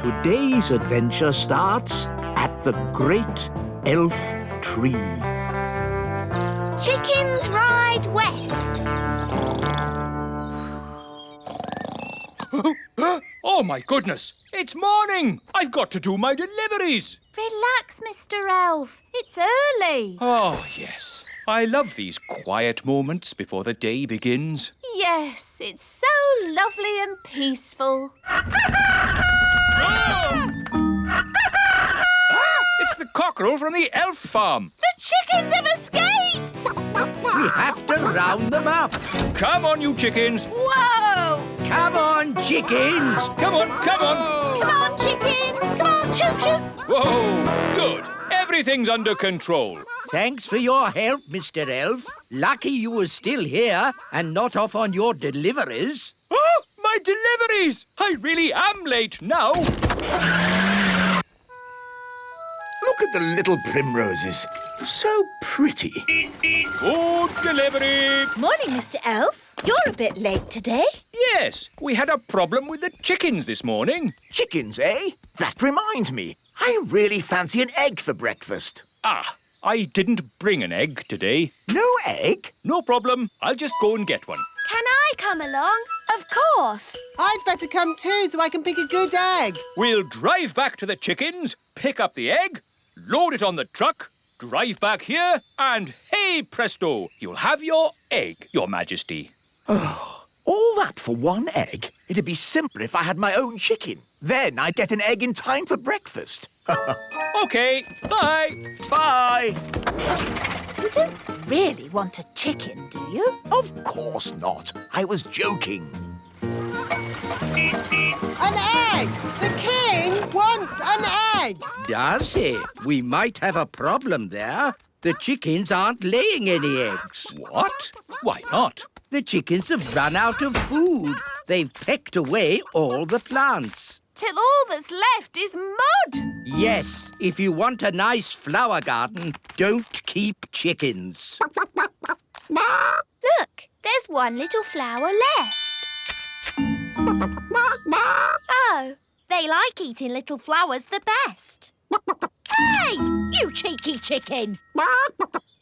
Today's adventure starts at the Great Elf Tree. Chickens ride west. Oh, my goodness! It's morning! I've got to do my deliveries! Relax, Mr. Elf. It's early. Oh, yes. I love these quiet moments before the day begins. Yes, it's so lovely and peaceful. Oh! It's the cockerel from the elf farm. The chickens have escaped! We have to round them up. Come on, you chickens. Whoa! Come on, chickens. Come on, come on. Come on, chickens! Come on, shoot, shoot! Whoa, good. Everything's under control. Thanks for your help, Mr. Elf. Lucky you were still here and not off on your deliveries. Oh, my deliveries! I really am late now. Look at the little primroses. So pretty. Food delivery. Morning, Mr. Elf. You're a bit late today. Yes, we had a problem with the chickens this morning. Chickens, eh? That reminds me. I really fancy an egg for breakfast. Ah, I didn't bring an egg today. No egg? No problem. I'll just go and get one. Can I come along? Of course. I'd better come too so I can pick a good egg. We'll drive back to the chickens, pick up the egg, load it on the truck, drive back here, and hey presto, you'll have your egg, Your Majesty. All that for one egg? It'd be simpler if I had my own chicken. Then I'd get an egg in time for breakfast. OK, bye. Bye. You don't really want a chicken, do you? Of course not. I was joking. An egg! The king wants an egg! Does he? We might have a problem there. The chickens aren't laying any eggs. What? Why not? The chickens have run out of food. They've pecked away all the plants. Till all that's left is mud. Yes, if you want a nice flower garden, don't keep chickens. Look, there's one little flower left. Oh, they like eating little flowers the best. Hey, you cheeky chicken!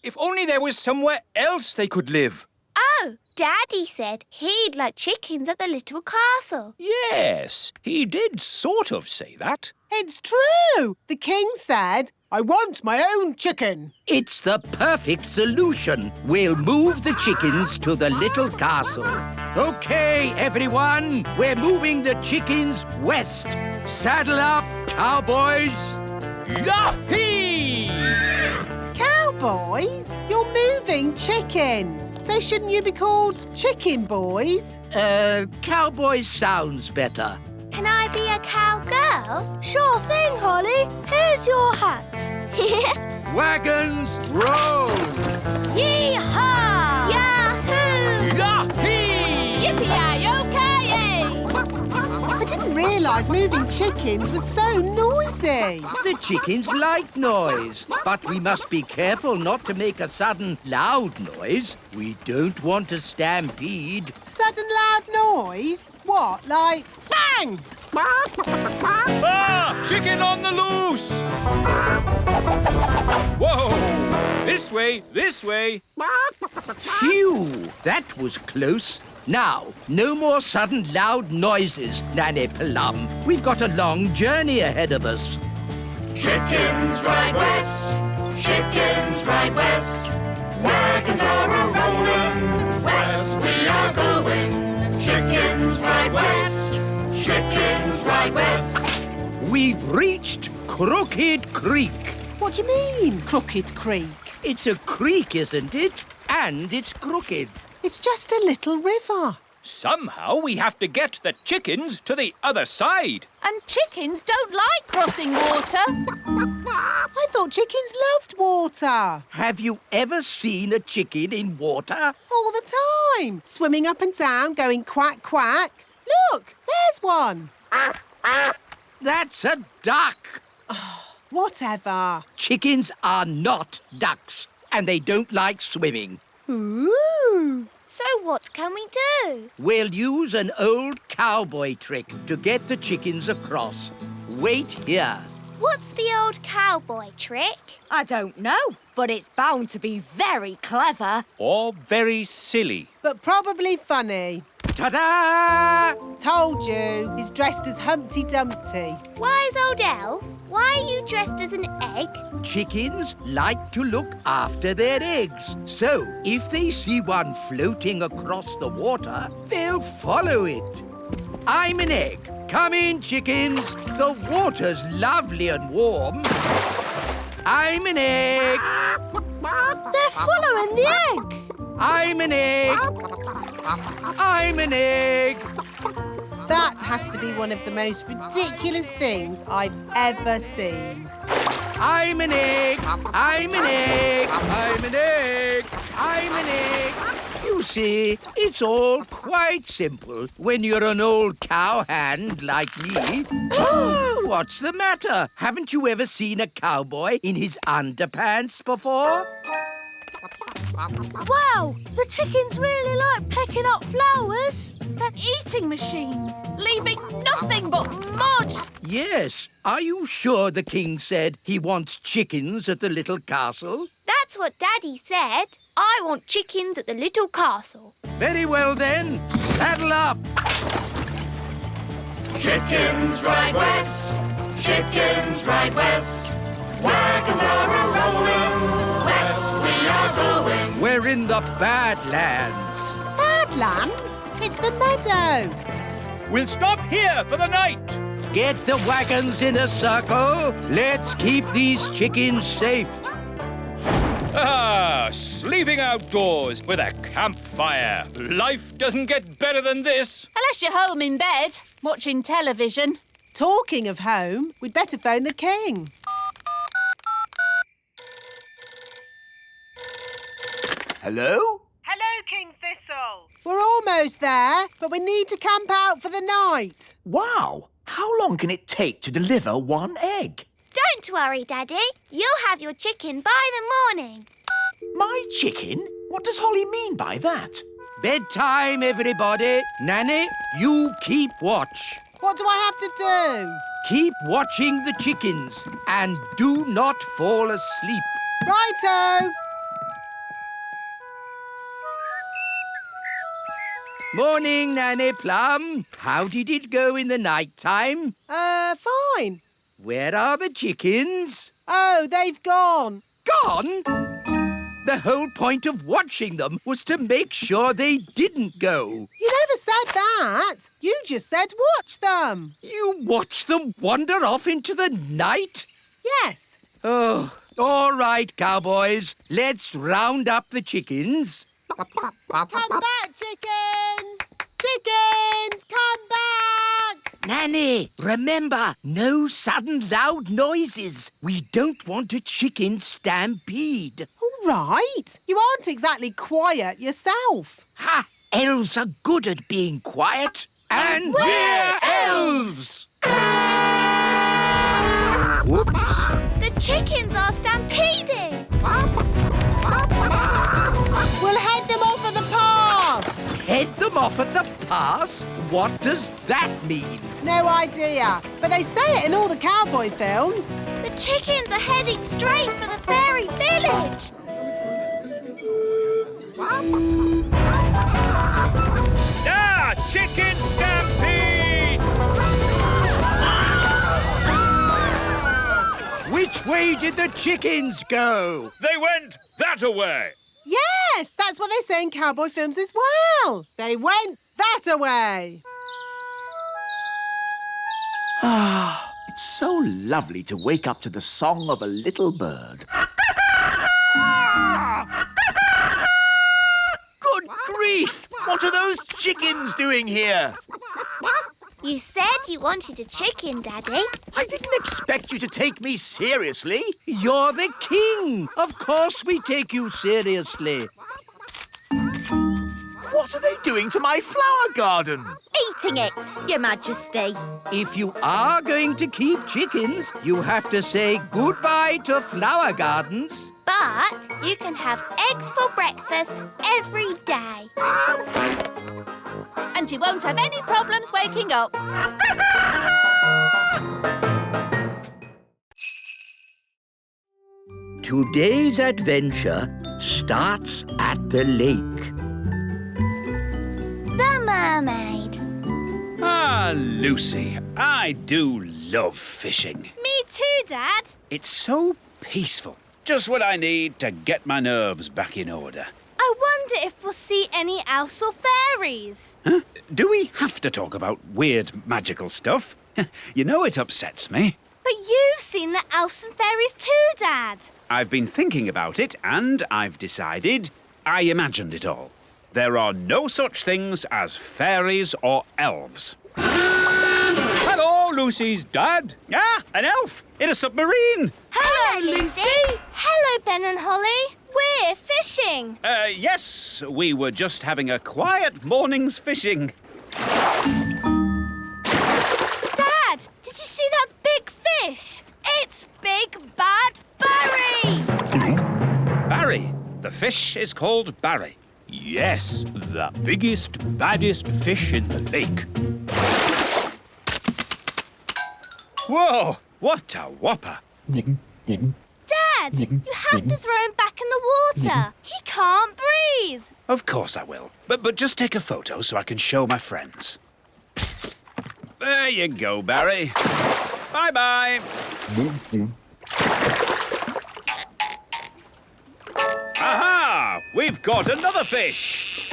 If only there was somewhere else they could live. Oh, Daddy said he'd like chickens at the little castle. Yes, he did sort of say that. It's true! The king said, I want my own chicken. It's the perfect solution. We'll move the chickens to the little castle. OK, everyone, we're moving the chickens west. Saddle up, cowboys. Yahee! Cowboys? You're moving chickens. So shouldn't you be called chicken boys? Cowboys sounds better. Can I be a cowgirl? Sure thing, Holly. Here's your hat. Wagons, roll! Yee-haw! Yahoo! Yahee! Yippee-yi-yo-ki-yay! I didn't realise moving chickens was so noisy. The chickens like noise, but we must be careful not to make a sudden loud noise. We don't want a stampede. Sudden loud noise? What, like bang? Ah! Chicken on the loose! Whoa! This way, this way. Phew, that was close. Now, no more sudden loud noises, Nanny Plum. We've got a long journey ahead of us. Chickens ride west, chickens ride west. Wagons are a-rolling, west we are going. Chickens ride west, chickens ride west. We've reached Crooked Creek. What do you mean, Crooked Creek? It's a creek, isn't it? And it's crooked. It's just a little river. Somehow we have to get the chickens to the other side. And chickens don't like crossing water. I thought chickens loved water. Have you ever seen a chicken in water? All the time. Swimming up and down, going quack, quack. Look, there's one. That's a duck. Whatever. Chickens are not ducks, and they don't like swimming. Ooh. So what can we do? We'll use an old cowboy trick to get the chickens across. wait here. What's the old cowboy trick? I don't know, but it's bound to be very clever. Or very silly. But probably funny. Ta-da! Told you, he's dressed as Humpty Dumpty. Wise old elf, why are you dressed as an egg? Chickens like to look after their eggs. So, if they see one floating across the water, they'll follow it. I'm an egg. Come in, chickens. The water's lovely and warm. I'm an egg. They're following the egg. I'm an egg. I'm an egg. That has to be one of the most ridiculous things I've ever seen. I'm an egg. I'm an egg. I'm an egg. I'm an egg. You see, it's all quite simple when you're an old cowhand like me. What's the matter? Haven't you ever seen a cowboy in his underpants before? Wow, the chickens really like pecking up flowers. They're eating machines, leaving nothing but mud. Yes. Are you sure the king said he wants chickens at the little castle? That's what Daddy said. I want chickens at the little castle. Very well then. Saddle up. Chickens ride west, chickens ride west. Wagons are a-rolling, west we are going. We're in the Badlands. Badlands? It's the meadow. We'll stop here for the night. Get the wagons in a circle. Let's keep these chickens safe. Ah, sleeping outdoors with a campfire. Life doesn't get better than this. Unless you're home in bed, watching television. Talking of home, we'd better phone the king. Hello? Hello, King Thistle. We're almost there, but we need to camp out for the night. Wow! How long can it take to deliver one egg? Don't worry, Daddy. You'll have your chicken by the morning. My chicken? What does Holly mean by that? Bedtime, everybody. Nanny, you keep watch. What do I have to do? Keep watching the chickens and do not fall asleep. Righto. Morning, Nanny Plum. How did it go in the night time? Fine. Where are the chickens? Oh, they've gone. Gone? The whole point of watching them was to make sure they didn't go. You never said that. You just said watch them. You watched them wander off into the night? Yes. Oh, all right, cowboys. Let's round up the chickens. Come back, chickens! Chickens, come back! Nanny, remember, no sudden loud noises. We don't want a chicken stampede. All right. You aren't exactly quiet yourself. Ha! Elves are good at being quiet. And we're elves! Whoops. The chickens are stampeding. We'll head them off at the pass. Head them off at the pass? What does that mean? No idea. But they say it in all the cowboy films. The chickens are heading straight for the fairy village. Ah, chicken stampede! Which way did the chickens go? They went that-a-way. Yes, that's what they say in cowboy films as well. They went that-a-way. Ah, it's so lovely to wake up to the song of a little bird. Good grief! What are those chickens doing here? You said you wanted a chicken, Daddy. I didn't expect you to take me seriously. You're the king. Of course we take you seriously. What are they doing to my flower garden? Eating it, Your Majesty. If you are going to keep chickens, you have to say goodbye to flower gardens. But you can have eggs for breakfast every day. And you won't have any problems waking up. Today's adventure starts at the lake. The mermaid. Ah, Lucy, I do love fishing. Me too, Dad. It's so peaceful. Just what I need to get my nerves back in order. I wonder if we'll see any elves or fairies. Huh? Do we have to talk about weird magical stuff? You know it upsets me. But you've seen the elves and fairies too, Dad. I've been thinking about it and I've decided I imagined it all. There are no such things as fairies or elves. Hello, Lucy's dad. Ah, an elf in a submarine. Hello, Lucy. Hello, Ben and Holly. We're fishing. Yes, we were just having a quiet morning's fishing. Dad, did you see that big fish? It's Big Bad Barry. Barry. The fish is called Barry. Yes, the biggest, baddest fish in the lake. Whoa, what a whopper. Dad, you have to throw him back in the water. He can't breathe. Of course I will. But just take a photo so I can show my friends. There you go, Barry. Bye-bye. Aha! We've got another fish.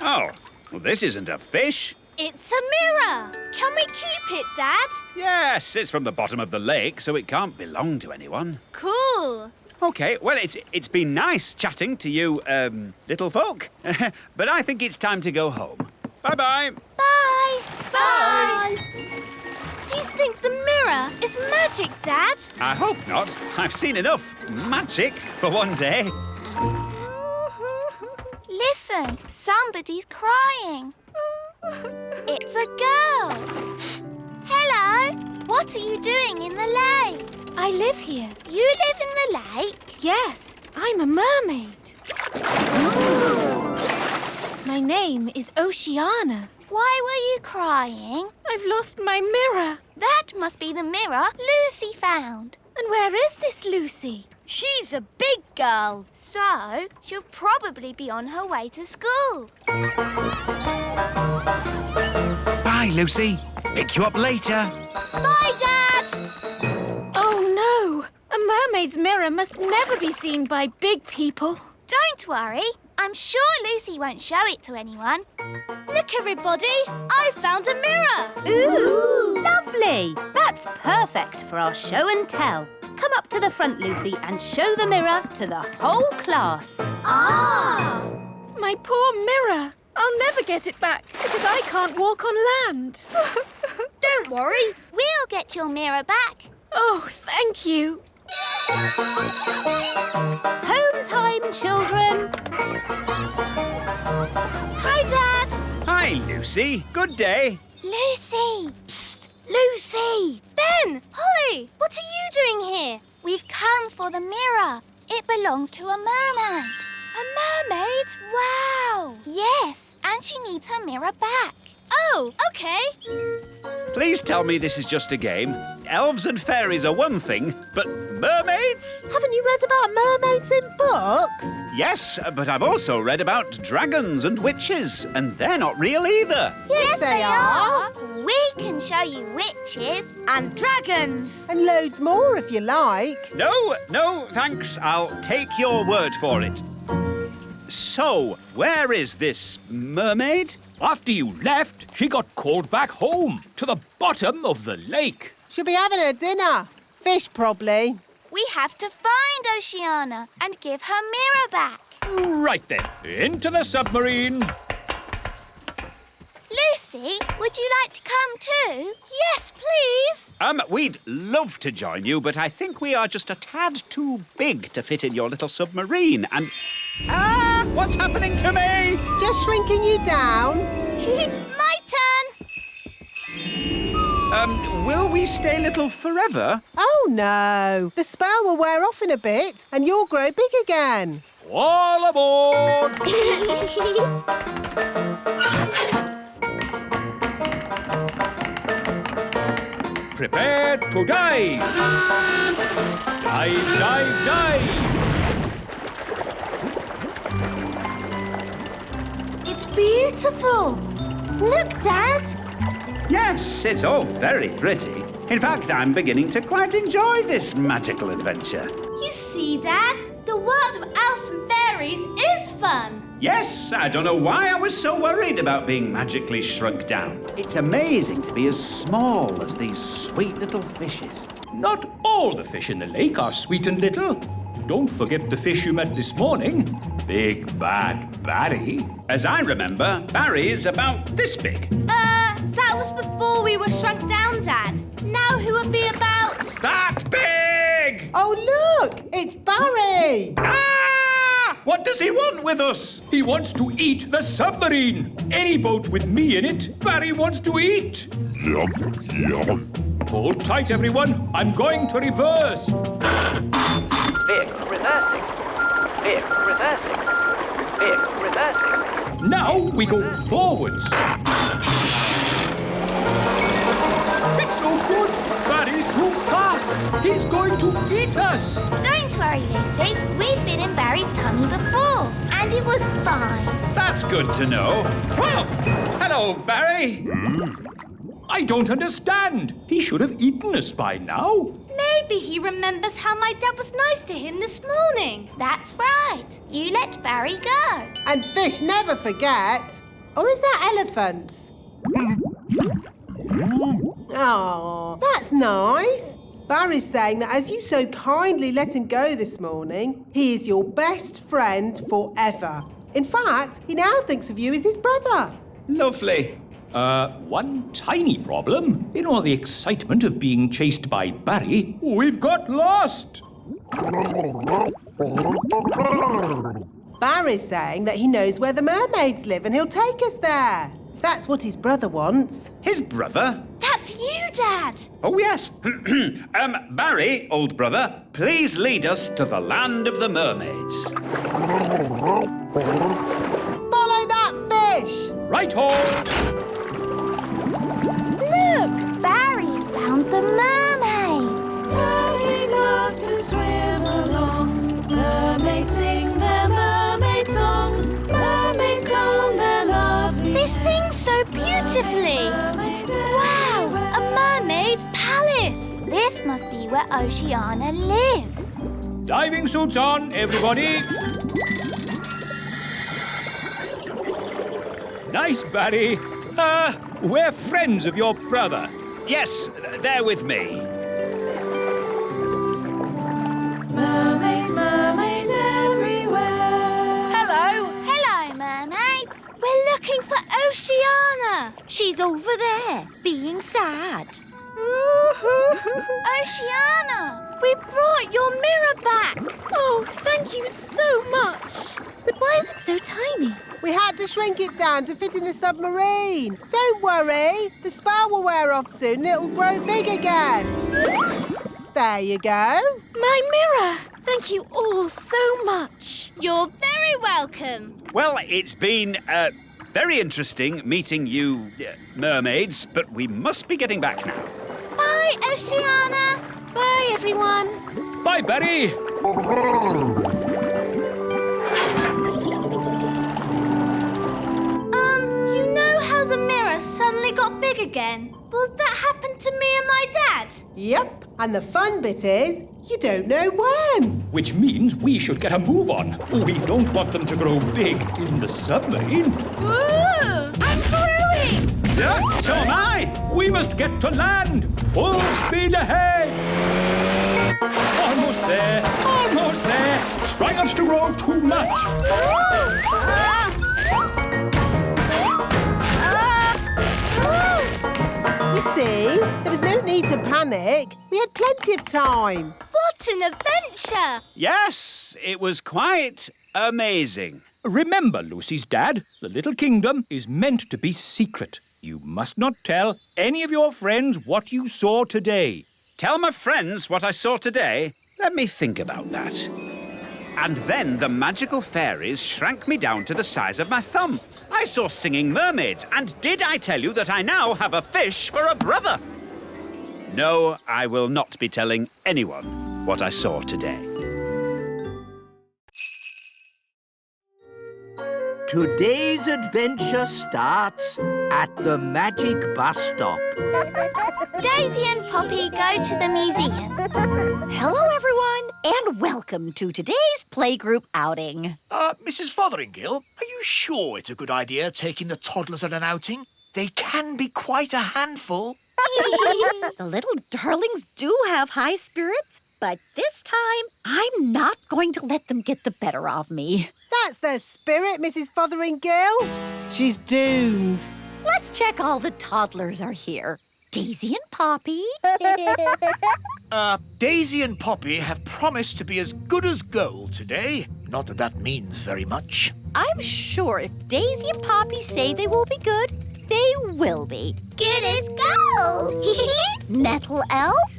Oh, well, this isn't a fish. It's a mirror. Can we keep it, Dad? Yes, it's from the bottom of the lake, so it can't belong to anyone. Cool. Okay, well, it's been nice chatting to you, little folk. But I think it's time to go home. Bye-bye. Bye. Bye. Do you think the mirror is magic, Dad? I hope not. I've seen enough magic for one day. Listen, somebody's crying. It's a girl. Hello, what are you doing in the lake? I live here. You live in the lake? Yes, I'm a mermaid. My name is Oceana. Why were you crying? I've lost my mirror. That must be the mirror Lucy found. And where is this Lucy? She's a big girl, so she'll probably be on her way to school. Bye, Lucy. Pick you up later. Bye, Dad! Oh no! A mermaid's mirror must never be seen by big people. Don't worry. I'm sure Lucy won't show it to anyone. Look, everybody! I found a mirror! Ooh, lovely! That's perfect for our show and tell. Come up to the front, Lucy, and show the mirror to the whole class. Ah! My poor mirror! I'll never get it back because I can't walk on land. Don't worry. We'll get your mirror back. Oh, thank you. Home time, children. Hi, Dad. Hi, Lucy. Good day. Lucy! Psst! Lucy! Ben, Holly, what are you doing here? We've come for the mirror. It belongs to a mermaid. A mermaid? Wow. Yes, and she needs her mirror back. Oh, okay. Please tell me this is just a game. Elves and fairies are one thing, but mermaids? Haven't you read about mermaids in books? Yes, but I've also read about dragons and witches, and they're not real either. Yes, they are. We can show you witches And dragons. And loads more if you like. No, thanks. I'll take your word for it. So, where is this mermaid? After you left, she got called back home to the bottom of the lake. She'll be having her dinner. Fish, probably. We have to find Oceana and give her mirror back. Right then, into the submarine. Lucy, would you like to come too? Yes, please. We'd love to join you, but I think we are just a tad too big to fit in your little submarine. And what's happening to me? Just shrinking you down. My turn. Will we stay little forever? Oh, no. The spell will wear off in a bit and you'll grow big again. All aboard! Prepare to dive! Dive, dive, dive! It's beautiful. Look, Dad. Yes, it's all very pretty. In fact, I'm beginning to quite enjoy this magical adventure. You see, Dad, the world of elves and fairies is fun. Yes, I don't know why I was so worried about being magically shrunk down. It's amazing to be as small as these sweet little fishes. Not all the fish in the lake are sweet and little. Don't forget the fish you met this morning. Big Bad Barry. As I remember, Barry's about this big. That was before we were shrunk down, Dad. Now who would be about... That big! Oh, look! It's Barry! Ah! What does he want with us? He wants to eat the submarine. Any boat with me in it, Barry wants to eat. Yum, yum. Hold tight, everyone. I'm going to reverse. Vehicle reversing. Vehicle reversing. Vehicle reversing. Now we go forwards. It's no good. Barry's too fast. He's going to eat us. Don't worry, Lucy. We've been in Barry's tummy before, and it was fine. That's good to know. Well, hello, Barry. I don't understand. He should have eaten us by now. Maybe he remembers how my dad was nice to him this morning. That's right. You let Barry go. And fish never forget. Or is that elephants? Oh, that's nice. Barry's saying that as you so kindly let him go this morning, he is your best friend forever. In fact, he now thinks of you as his brother. Lovely. One tiny problem. In all the excitement of being chased by Barry, we've got lost. Barry's saying that he knows where the mermaids live and he'll take us there. If that's what his brother wants. His brother? That's you, Dad. Oh, yes. Barry, old brother, please lead us to the land of the mermaids. Follow that fish! Right-ho! Look, Barry's found the mermaids. Mermaids love to swim along. Mermaids sing their mermaid song. Mermaids come, they're lovely. They sing so beautifully. Wow, a mermaid palace. This must be where Oceana lives. Diving suits on, everybody. Nice, Barry. We're friends of your brother. Yes, they're with me. Mermaids, mermaids everywhere. Hello, mermaids. We're looking for Oceana. She's over there, being sad. Oceana! We brought your mirror back. Oh, thank you so much. But why is it so tiny? We had to shrink it down to fit in the submarine. Don't worry. The spell will wear off soon and it'll grow big again. There you go. My mirror. Thank you all so much. You're very welcome. Well, it's been very interesting meeting you, mermaids, but we must be getting back now. Bye, Oceana. Bye, everyone. Bye, Barry. You know how the mirror suddenly got big again? Will that happen to me and my dad? Yep. And the fun bit is, you don't know when. Which means we should get a move on. We don't want them to grow big in the submarine. Ooh, I'm growing. Yeah, so am I. We must get to land. Full speed ahead. Almost there. Almost there. Try not to grow too much. You see, there was no need to panic. We had plenty of time. What an adventure. Yes, it was quite amazing. Remember, Lucy's dad, the little kingdom is meant to be secret. You must not tell any of your friends what you saw today. Tell my friends what I saw today? Let me think about that. And then the magical fairies shrank me down to the size of my thumb. I saw singing mermaids, and did I tell you that I now have a fish for a brother? No, I will not be telling anyone what I saw today. Today's adventure starts at the magic bus stop. Daisy and Poppy go to the museum. Hello, everyone, and welcome to today's playgroup outing. Mrs. Fotheringill, are you sure it's a good idea taking the toddlers on an outing? They can be quite a handful. The little darlings do have high spirits, but this time I'm not going to let them get the better of me. That's their spirit, Mrs. Fotheringill. She's doomed. Let's check all the toddlers are here. Daisy and Poppy. Daisy and Poppy have promised to be as good as gold today. Not that that means very much. I'm sure if Daisy and Poppy say they will be good, they will be. Good as gold. Nettle elf?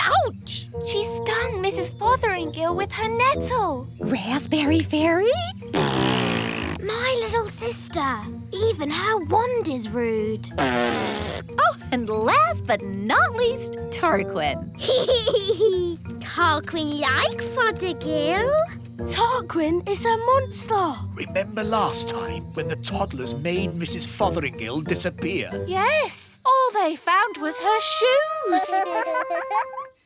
Ouch! She stung Mrs. Fotheringill with her nettle. Raspberry fairy? My little sister. Even her wand is rude. Oh, and last but not least, Tarquin. Tarquin like Fothergill. Tarquin is a monster. Remember last time when the toddlers made Mrs. Fotheringill disappear? Yes, all they found was her shoes.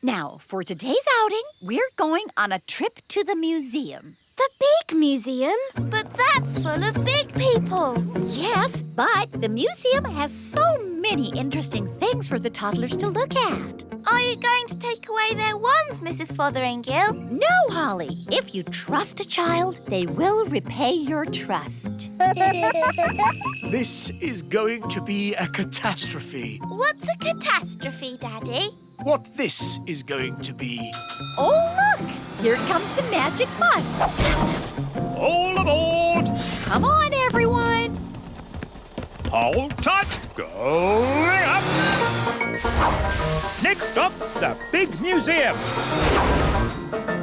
Now, for today's outing, we're going on a trip to the museum. The big museum? But that's full of big people. Yes, but the museum has so many interesting things for the toddlers to look at. Are you going to take away their wands, Mrs. Fotheringill? No, Holly. If you trust a child, they will repay your trust. This is going to be a catastrophe. What's a catastrophe, Daddy? What this is going to be. Oh, look! Here comes the magic bus. All aboard! Come on, everyone. Hold tight! Going up! Next stop, the big museum.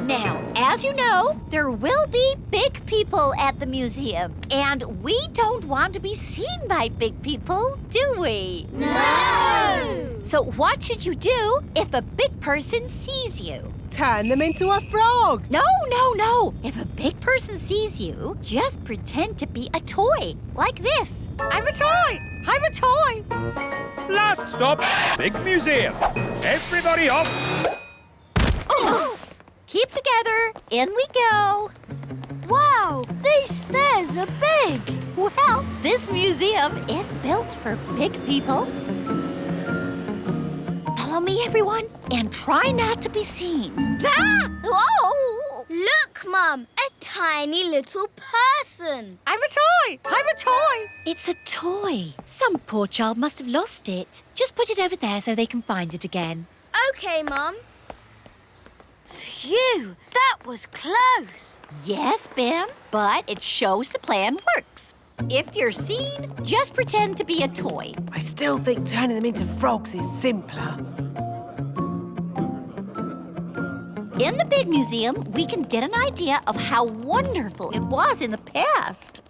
Now, as you know, there will be big people at the museum. And we don't want to be seen by big people, do we? No! So what should you do if a big person sees you? Turn them into a frog. No. If a big person sees you, just pretend to be a toy, like this. I'm a toy. I'm a toy. Last stop, big museum. Everybody off. Oh. Keep together. In we go. Wow, these stairs are big. Well, this museum is built for big people. Follow me, everyone, and try not to be seen. Ah! Oh! Look, Mum, a tiny little person. I'm a toy! I'm a toy! It's a toy. Some poor child must have lost it. Just put it over there so they can find it again. Okay, Mum. Phew, that was close. Yes, Ben, but it shows the plan works. If you're seen, just pretend to be a toy. I still think turning them into frogs is simpler. In the big museum, we can get an idea of how wonderful it was in the past.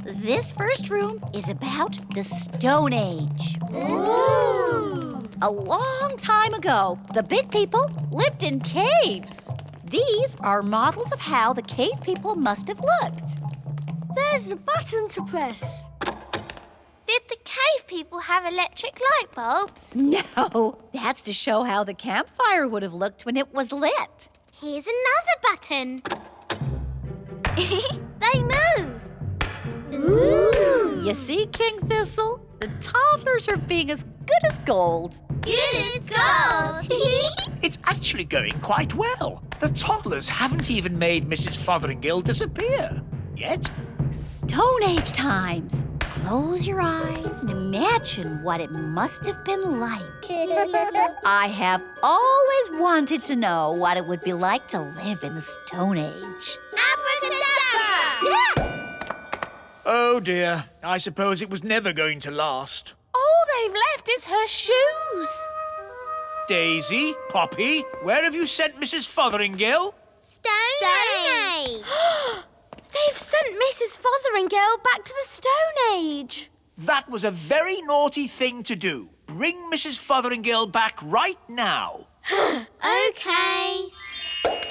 This first room is about the Stone Age. Ooh! A long time ago, the big people lived in caves. These are models of how the cave people must have looked. There's a button to press. Did the cave people have electric light bulbs? No, that's to show how the campfire would have looked when it was lit. Here's another button. They move. Ooh! You see, King Thistle? The toddlers are being as good as gold. Good as gold. It's actually going quite well. The toddlers haven't even made Mrs. Fotheringill disappear yet. Stone Age times. Close your eyes and imagine what it must have been like. I have always wanted to know what it would be like to live in the Stone Age. Abracadabra! Oh dear, I suppose it was never going to last. All they've left is her shoes. Daisy, Poppy, where have you sent Mrs. Fotheringill? Stone Age. They've sent Mrs. Fotheringill back to the Stone Age. That was a very naughty thing to do. Bring Mrs. Fotheringill back right now. Okay.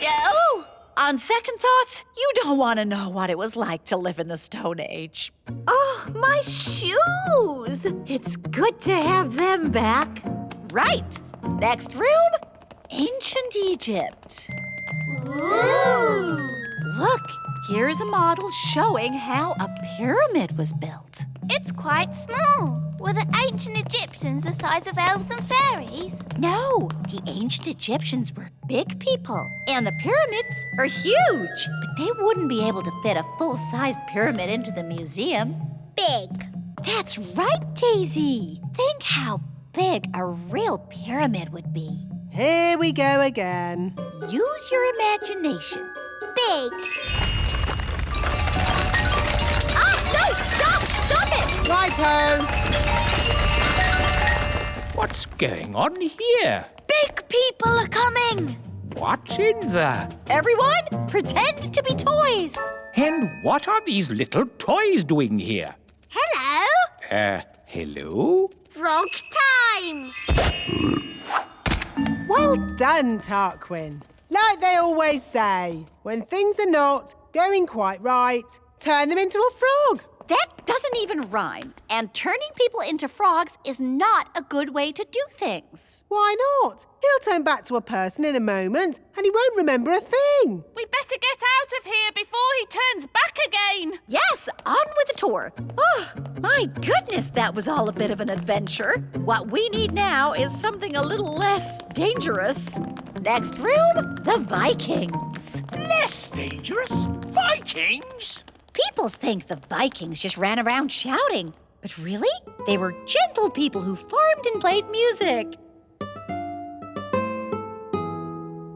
Oh! On second thoughts, you don't want to know what it was like to live in the Stone Age. Oh, my shoes! It's good to have them back. Right. Next room, Ancient Egypt. Ooh. Look, here's a model showing how a pyramid was built. It's quite small. Were the ancient Egyptians the size of elves and fairies? No, the ancient Egyptians were big people, and the pyramids are huge. But they wouldn't be able to fit a full-sized pyramid into the museum. Big. That's right, Daisy. Think how big a real pyramid would be. Here we go again. Use your imagination. Big. Oh, no! Stop! Stop it! Righto. What's going on here? Big people are coming. What's in there? Everyone, pretend to be toys. And what are these little toys doing here? Hello. Hello? Frog time. Well done, Tarquin. Like they always say, when things are not going quite right, turn them into a frog. That doesn't even rhyme. And turning people into frogs is not a good way to do things. Why not? He'll turn back to a person in a moment and he won't remember a thing. We better get out of here before he turns back again. Yes, on with the tour. Oh, my goodness, that was all a bit of an adventure. What we need now is something a little less dangerous. Next room, the Vikings. Less dangerous? Vikings? People think the Vikings just ran around shouting. But really, they were gentle people who farmed and played music.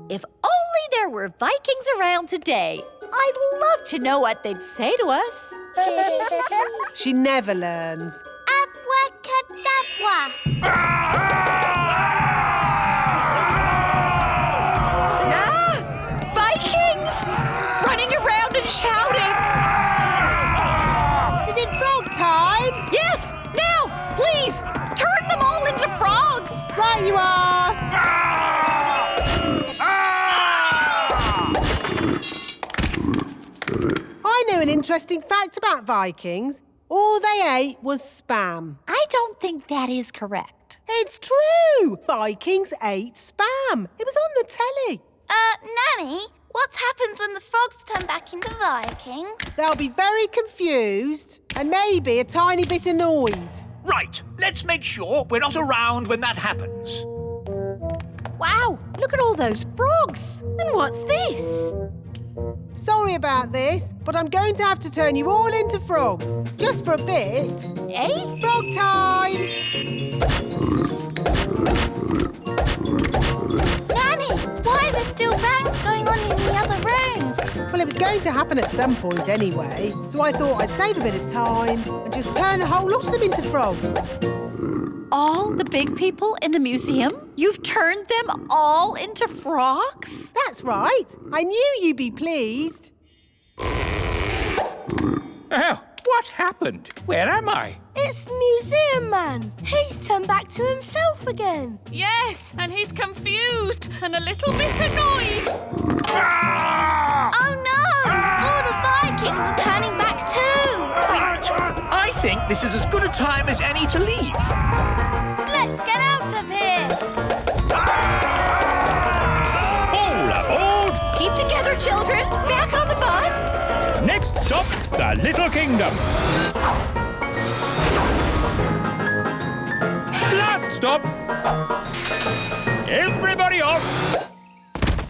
If only there were Vikings around today. I'd love to know what they'd say to us. She never learns. Abracadabra. Vikings! Running around and shouting. Is it frog time? Yes, now, please, turn them all into frogs. Right you are. I know an interesting fact about Vikings. All they ate was spam. I don't think that is correct. It's true. Vikings ate spam. It was on the telly. Nanny, what happens when the frogs turn back into Vikings? They'll be very confused and maybe a tiny bit annoyed. Right, let's make sure we're not around when that happens. Wow, look at all those frogs. And what's this? Sorry about this, but I'm going to have to turn you all into frogs. Just for a bit. Eh? Frog time! Nanny, why are there still bangs going on in the other rooms? Well, it was going to happen at some point anyway, so I thought I'd save a bit of time and just turn the whole lot of them into frogs. All the big people in the museum? You've turned them all into frogs? That's right. I knew you'd be pleased. Oh, what happened? Where am I? It's the museum man. He's turned back to himself again. Yes, and he's confused and a little bit annoyed. Oh no! All the Vikings are turning back too! Right, I think this is as good a time as any to leave. Let's get out of here! All aboard! Keep together, children. Back on the bus. Next stop, the Little Kingdom. Last stop. Everybody off.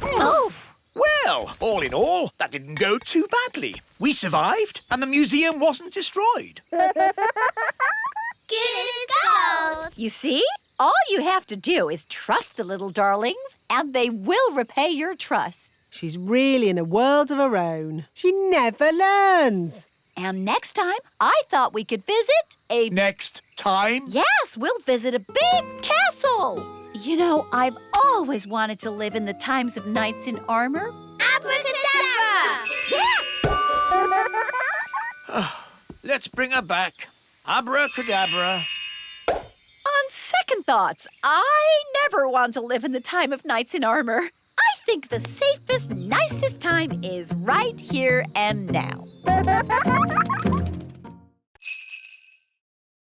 Oh, Well, all in all, that didn't go too badly. We survived, and the museum wasn't destroyed. Good as gold! you see? All you have to do is trust the little darlings, and they will repay your trust. She's really in a world of her own. She never learns. And next time, I thought we could visit a... Next time? Yes, we'll visit a big castle. You know, I've always wanted to live in the times of knights in armor. Abracadabra! Let's bring her back. Abracadabra. On second thoughts. I never want to live in the time of knights in armor. I think the safest, nicest time is right here and now.